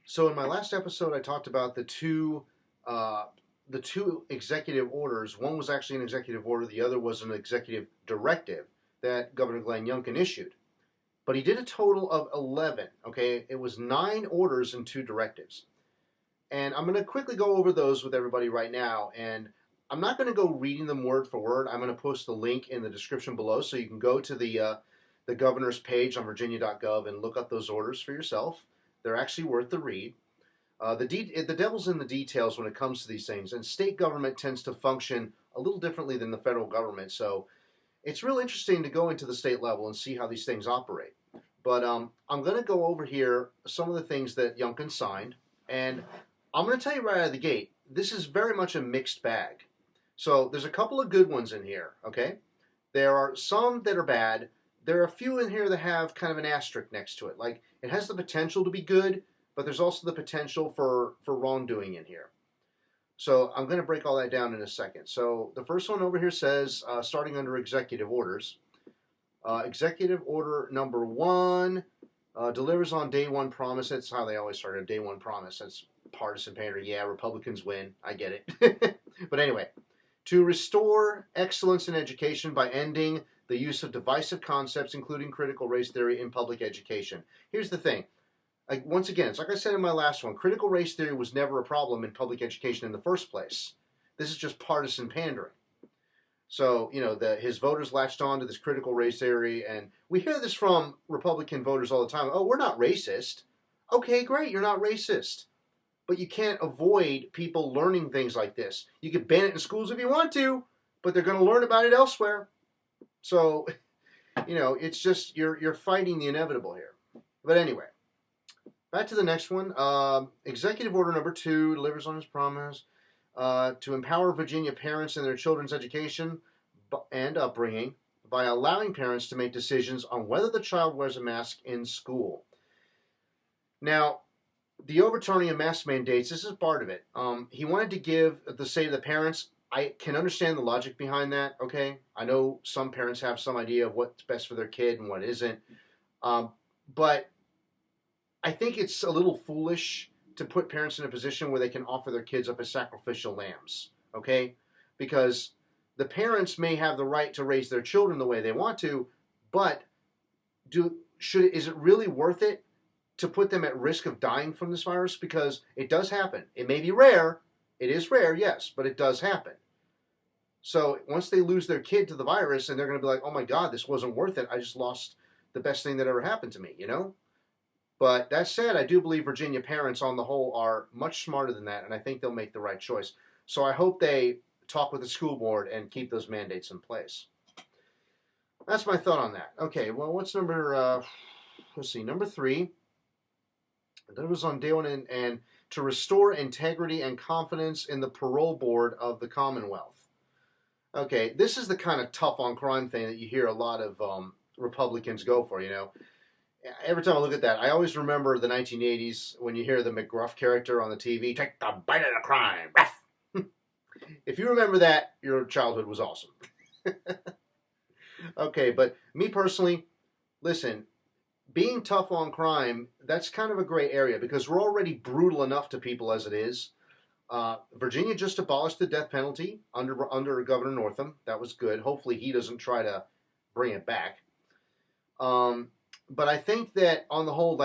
So in my last episode, I talked about the two executive orders. One was actually an executive order. The other was an executive directive that Governor Glenn Youngkin issued. But he did a total of 11. Okay, it was 9 orders and 2 directives. And I'm going to quickly go over those with everybody right now. And I'm not going to go reading them word for word. I'm going to post the link in the description below, so you can go to the governor's page on Virginia.gov and look up those orders for yourself. They're actually worth the read. The devil's in the details when it comes to these things, and state government tends to function a little differently than the federal government. So it's real interesting to go into the state level and see how these things operate. But I'm going to go over here some of the things that Youngkin signed, and I'm going to tell you right out of the gate, this is very much a mixed bag. So there's a couple of good ones in here, okay? There are some that are bad. There are a few in here that have kind of an asterisk next to it. Like, it has the potential to be good, but there's also the potential for wrongdoing in here. So I'm going to break all that down in a second. So the first one over here says, starting under executive orders, executive order number 1 delivers on day one promise. That's how they always start, a day one promise. That's partisan pandering. Yeah, Republicans win. I get it. But anyway, to restore excellence in education by ending the use of divisive concepts, including critical race theory, in public education. Here's the thing. Once again, it's like I said in my last one, critical race theory was never a problem in public education in the first place. This is just partisan pandering. So, his voters latched on to this critical race theory, and we hear this from Republican voters all the time. Oh, we're not racist. Okay, great, you're not racist. But you can't avoid people learning things like this. You can ban it in schools if you want to, but they're going to learn about it elsewhere. So, it's just, you're fighting the inevitable here. But anyway. Back to the next one. Executive Order number 2 delivers on its promise to empower Virginia parents in their children's education and upbringing by allowing parents to make decisions on whether the child wears a mask in school. Now, the overturning of mask mandates, this is part of it. He wanted to say to the parents, I can understand the logic behind that, okay? I know some parents have some idea of what's best for their kid and what isn't. But I think it's a little foolish to put parents in a position where they can offer their kids up as sacrificial lambs, okay? Because the parents may have the right to raise their children the way they want to, but is it really worth it to put them at risk of dying from this virus? Because it does happen. It may be rare. It is rare, yes, but it does happen. So once they lose their kid to the virus, and they're going to be like, oh my God, this wasn't worth it. I just lost the best thing that ever happened to me, But that said, I do believe Virginia parents on the whole are much smarter than that, and I think they'll make the right choice. So I hope they talk with the school board and keep those mandates in place. That's my thought on that. Okay, well, what's number 3. That was on day 1, and to restore integrity and confidence in the parole board of the Commonwealth. Okay, this is the kind of tough on crime thing that you hear a lot of Republicans go for, Every time I look at that, I always remember the 1980s when you hear the McGruff character on the TV, take the bite of the crime. If you remember that, your childhood was awesome. Okay, but me personally, listen, being tough on crime, that's kind of a gray area because we're already brutal enough to people as it is. Virginia just abolished the death penalty under Governor Northam. That was good. Hopefully he doesn't try to bring it back. But I think that on the whole,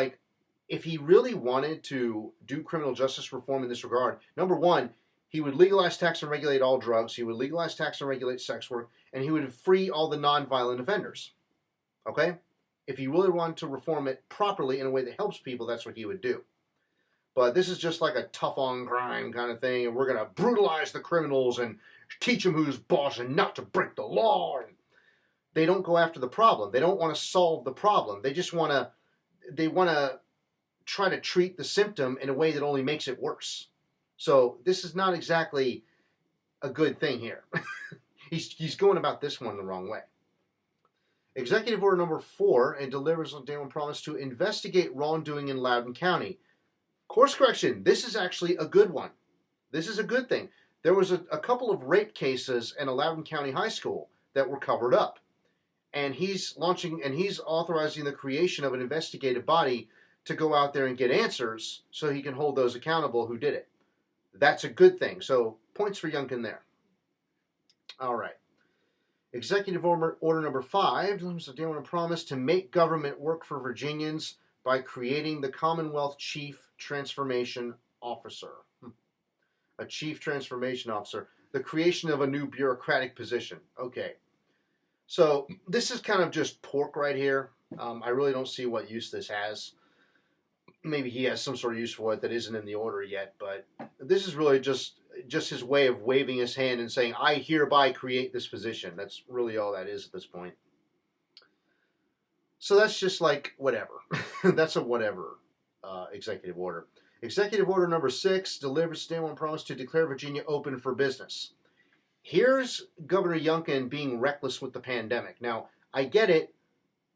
if he really wanted to do criminal justice reform in this regard, number 1, he would legalize, tax, and regulate all drugs. He would legalize, tax, and regulate sex work. And he would free all the nonviolent offenders. Okay? If he really wanted to reform it properly in a way that helps people, that's what he would do. But this is just like a tough on crime kind of thing. And we're going to brutalize the criminals and teach them who's boss and not to break the law. And they don't go after the problem. They don't want to solve the problem. They just want to try to treat the symptom in a way that only makes it worse. So this is not exactly a good thing here. He's going about this one the wrong way. Executive Order number 4 and delivers on day 1 promise to investigate wrongdoing in Loudoun County. Course correction. This is actually a good one. This is a good thing. There was a couple of rape cases in a Loudoun County high school that were covered up. And he's authorizing the creation of an investigative body to go out there and get answers so he can hold those accountable who did it. That's a good thing. So points for Youngkin there. All right. Executive Order number 5 delivers a day one promise to make government work for Virginians by creating the Commonwealth Chief Transformation Officer. A Chief Transformation Officer. The creation of a new bureaucratic position. Okay. So this is kind of just pork right here. I really don't see what use this has. Maybe he has some sort of use for it that isn't in the order yet, but this is really just his way of waving his hand and saying, I hereby create this position. That's really all that is at this point. So that's just like whatever. That's a whatever executive order. Executive Order number 6 delivers day one promise to declare Virginia open for business. Here's Governor Youngkin being reckless with the pandemic. Now, I get it.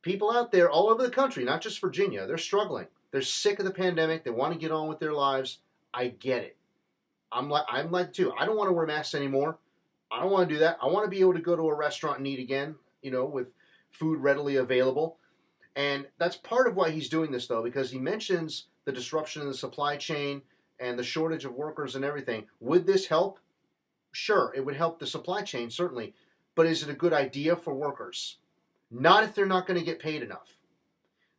People out there all over the country, not just Virginia, they're struggling. They're sick of the pandemic. They want to get on with their lives. I get it. I'm like too. I don't want to wear masks anymore. I don't want to do that. I want to be able to go to a restaurant and eat again, with food readily available. And that's part of why he's doing this, though, because he mentions the disruption in the supply chain and the shortage of workers and everything. Would this help? Sure, it would help the supply chain, certainly. But is it a good idea for workers? Not if they're not going to get paid enough.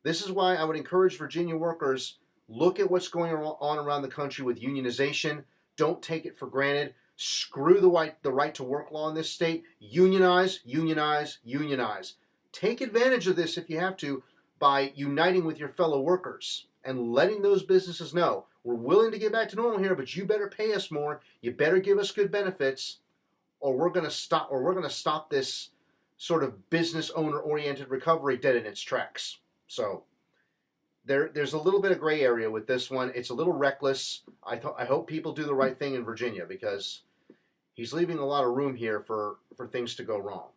This is why I would encourage Virginia workers, look at what's going on around the country with unionization. Don't take it for granted. Screw the right to work law in this state. Unionize, unionize, unionize. Take advantage of this if you have to by uniting with your fellow workers and letting those businesses know, we're willing to get back to normal here, but you better pay us more. You better give us good benefits, or we're going to stop this sort of business owner-oriented recovery dead in its tracks. So there's a little bit of gray area with this one. It's a little reckless. I hope people do the right thing in Virginia, because he's leaving a lot of room here for things to go wrong.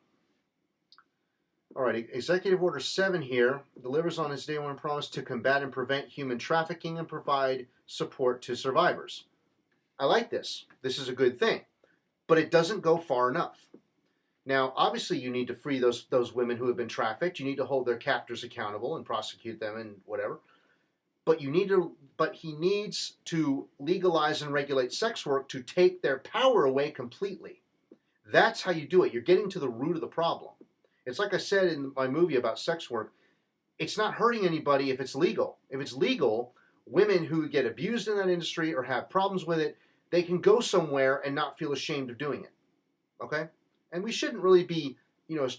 All right, Executive Order 7 here delivers on his day one promise to combat and prevent human trafficking and provide support to survivors. I like this. This is a good thing, but it doesn't go far enough. Now, obviously, you need to free those women who have been trafficked. You need to hold their captors accountable and prosecute them and whatever. But he needs to legalize and regulate sex work to take their power away completely. That's how you do it. You're getting to the root of the problem. It's like I said in my movie about sex work. It's not hurting anybody if it's legal. If it's legal, women who get abused in that industry or have problems with it, they can go somewhere and not feel ashamed of doing it. Okay? And we shouldn't really be,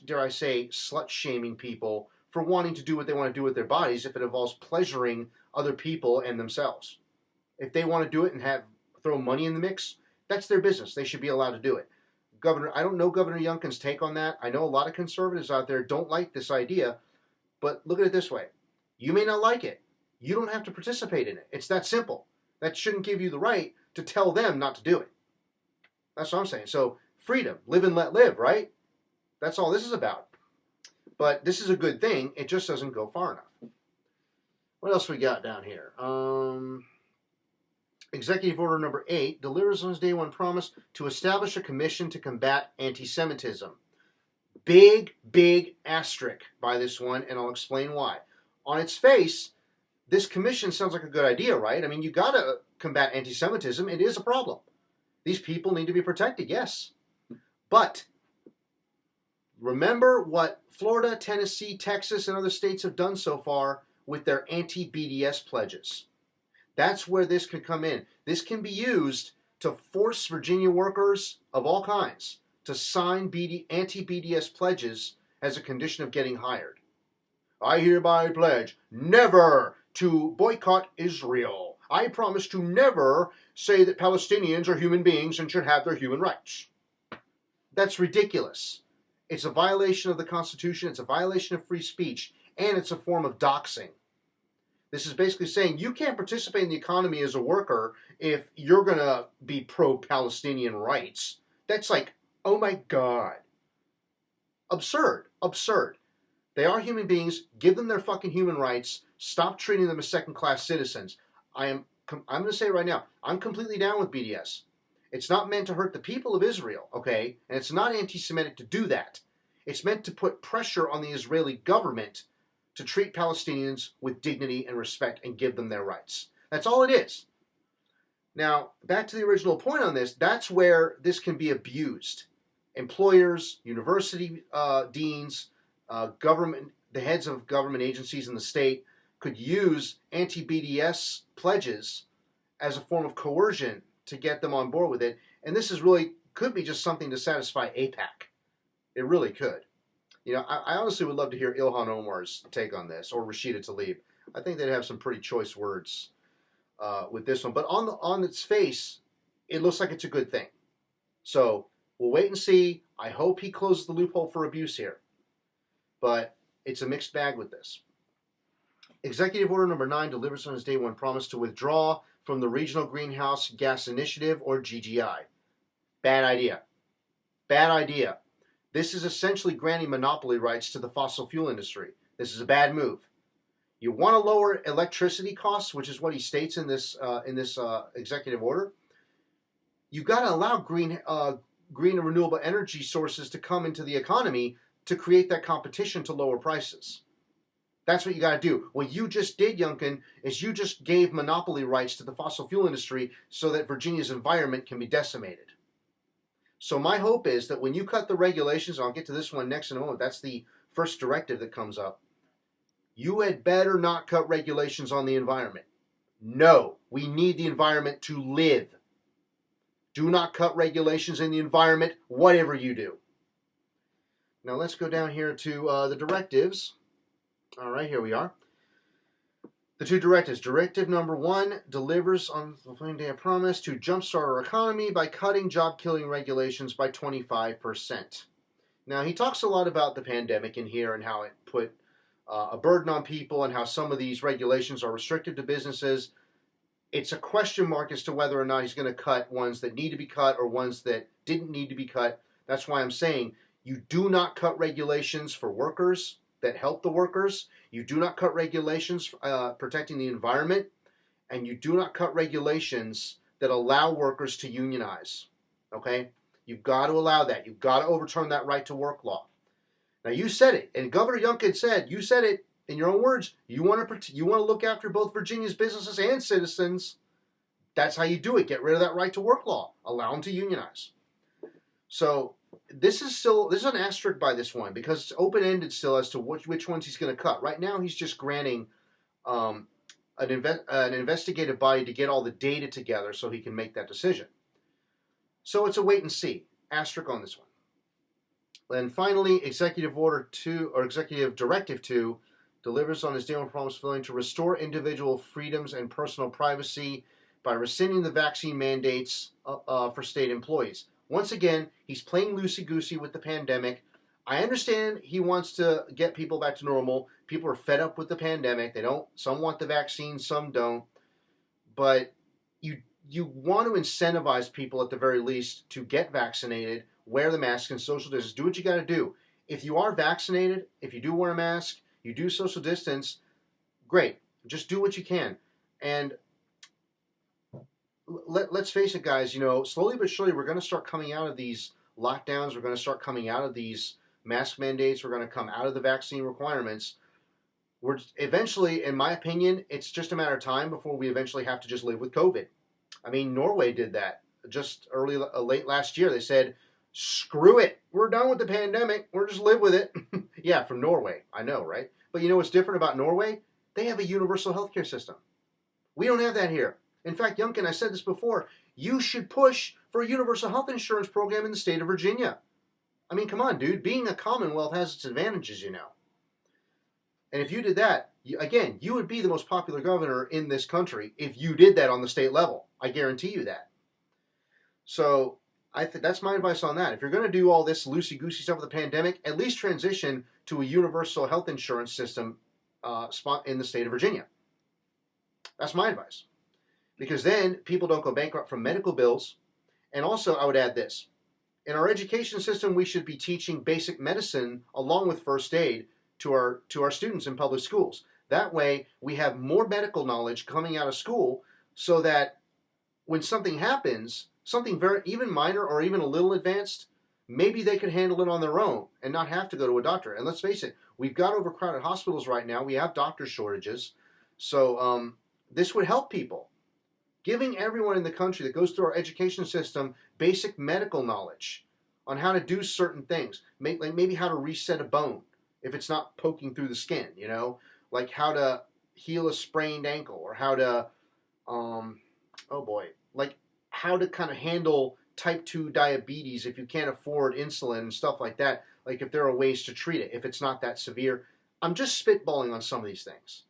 dare I say, slut-shaming people for wanting to do what they want to do with their bodies if it involves pleasuring other people and themselves. If they want to do it and throw money in the mix, that's their business. They should be allowed to do it. I don't know Governor Youngkin's take on that. I know a lot of conservatives out there don't like this idea, but look at it this way. You may not like it. You don't have to participate in it. It's that simple. That shouldn't give you the right to tell them not to do it. That's what I'm saying. So, freedom, live and let live, right? That's all this is about. But this is a good thing. It just doesn't go far enough. What else we got down here? Executive Order number 8 delivers on his day one promise to establish a commission to combat anti-Semitism. Big, big asterisk by this one, and I'll explain why. On its face, this commission sounds like a good idea, right? I mean, you got to combat anti-Semitism. It is a problem. These people need to be protected, yes. But remember what Florida, Tennessee, Texas, and other states have done so far with their anti-BDS pledges. That's where this could come in. This can be used to force Virginia workers of all kinds to sign anti-BDS pledges as a condition of getting hired. I hereby pledge never to boycott Israel. I promise to never say that Palestinians are human beings and should have their human rights. That's ridiculous. It's a violation of the Constitution, it's a violation of free speech, and it's a form of doxing. This is basically saying you can't participate in the economy as a worker if you're going to be pro-Palestinian rights. That's like, oh my God. Absurd. Absurd. They are human beings. Give them their fucking human rights. Stop treating them as second-class citizens. I'm going to say it right now, I'm completely down with BDS. It's not meant to hurt the people of Israel, okay? And it's not anti-Semitic to do that. It's meant to put pressure on the Israeli government to treat Palestinians with dignity and respect and give them their rights. That's all it is. Now, back to the original point on this, that's where this can be abused. Employers, university deans, government, the heads of government agencies in the state could use anti-BDS pledges as a form of coercion to get them on board with it. And this is really, could be just something to satisfy AIPAC. It really could. You know, I honestly would love to hear Ilhan Omar's take on this, or Rashida Tlaib. I think they'd have some pretty choice words with this one. But on its face, it looks like it's a good thing. So we'll wait and see. I hope he closes the loophole for abuse here. But it's a mixed bag with this. Executive Order number 9 delivers on his day one promise to withdraw from the Regional Greenhouse Gas Initiative, or GGI. Bad idea. Bad idea. This is essentially granting monopoly rights to the fossil fuel industry. This is a bad move. You want to lower electricity costs, which is what he states in this executive order. You've got to allow green and renewable energy sources to come into the economy to create that competition to lower prices. That's what you got to do. What you just did, Youngkin, is you just gave monopoly rights to the fossil fuel industry so that Virginia's environment can be decimated. So my hope is that when you cut the regulations, I'll get to this one next in a moment, that's the first directive that comes up, you had better not cut regulations on the environment. No, we need the environment to live. Do not cut regulations in the environment, whatever you do. Now let's go down here to the directives. All right, here we are. The two directives. Directive number 1 delivers on the fulfilling day of promise to jumpstart our economy by cutting job-killing regulations by 25%. Now, he talks a lot about the pandemic in here and how it put a burden on people and how some of these regulations are restrictive to businesses. It's a question mark as to whether or not he's going to cut ones that need to be cut or ones that didn't need to be cut. That's why I'm saying you do not cut regulations for workers that help the workers. You do not cut regulations protecting the environment, and you do not cut regulations that allow workers to unionize. Okay? You've got to allow that. You've got to overturn that right to work law. Now you said it, and Governor Youngkin said, you said it in your own words, you want to look after both Virginia's businesses and citizens. That's how you do it. Get rid of that right to work law. Allow them to unionize. So this is an asterisk by this one because it's open-ended still as to which ones he's going to cut. Right now he's just granting an investigative body to get all the data together so he can make that decision. So it's a wait and see. Asterisk on this one. And finally, Executive Directive 2 delivers on his day one promise fulfilling to restore individual freedoms and personal privacy by rescinding the vaccine mandates for state employees. Once again, he's playing loosey-goosey with the pandemic. I understand he wants to get people back to normal. People are fed up with the pandemic. Some want the vaccine, some don't. But you want to incentivize people at the very least to get vaccinated, wear the mask, and social distance. Do what you got to do. If you are vaccinated, if you do wear a mask, you do social distance, great. Just do what you can. And let's face it, guys, slowly but surely we're going to start coming out of these lockdowns. We're going to start coming out of these mask mandates. We're going to come out of the vaccine requirements. We're eventually, in my opinion, it's just a matter of time before we eventually have to just live with COVID. I mean, Norway did that just late last year. They said, screw it. We're done with the pandemic. We'll just live with it. Yeah, from Norway. I know, right? But you know what's different about Norway? They have a universal healthcare system. We don't have that here. In fact, Youngkin, I said this before, you should push for a universal health insurance program in the state of Virginia. I mean, come on, dude. Being a commonwealth has its advantages, And if you did that, again, you would be the most popular governor in this country if you did that on the state level. I guarantee you that. So I think that's my advice on that. If you're going to do all this loosey-goosey stuff with the pandemic, at least transition to a universal health insurance system spot in the state of Virginia. That's my advice. Because then people don't go bankrupt from medical bills. And also, I would add this. In our education system, we should be teaching basic medicine along with first aid to our students in public schools. That way, we have more medical knowledge coming out of school so that when something happens, something very even minor or even a little advanced, maybe they could handle it on their own and not have to go to a doctor. And let's face it, we've got overcrowded hospitals right now. We have doctor shortages. So this would help people. Giving everyone in the country that goes through our education system basic medical knowledge on how to do certain things, like maybe how to reset a bone if it's not poking through the skin, like how to heal a sprained ankle, or how to, oh boy, like how to kind of handle type 2 diabetes if you can't afford insulin and stuff like that, like if there are ways to treat it if it's not that severe. I'm just spitballing on some of these things.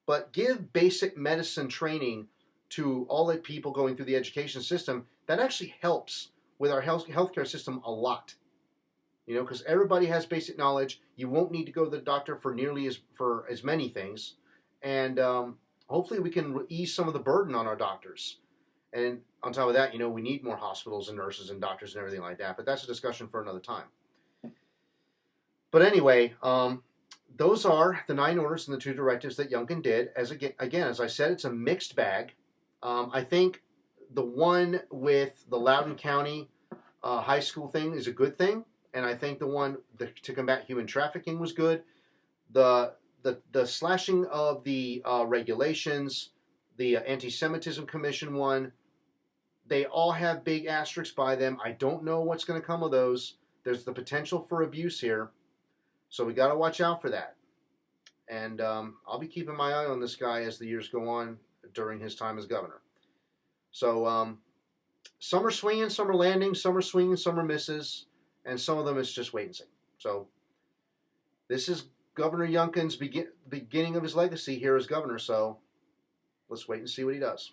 But give basic medicine training to all the people going through the education system. That actually helps with our healthcare system a lot. Because everybody has basic knowledge. You won't need to go to the doctor for as many things, and hopefully we can ease some of the burden on our doctors. And on top of that, we need more hospitals and nurses and doctors and everything like that. But that's a discussion for another time. But anyway, those are the 9 orders and the 2 directives that Youngkin did. As I said, it's a mixed bag. I think the one with the Loudoun County high school thing is a good thing, and I think the one to combat human trafficking was good. The slashing of the regulations, the Anti-Semitism Commission one, they all have big asterisks by them. I don't know what's going to come of those. There's the potential for abuse here, so we got to watch out for that. And I'll be keeping my eye on this guy as the years go on during his time as governor. So some are swinging, some are landing, some are swinging, some are misses, and some of them it's just wait and see. So this is Governor Youngkin's beginning of his legacy here as governor, so let's wait and see what he does.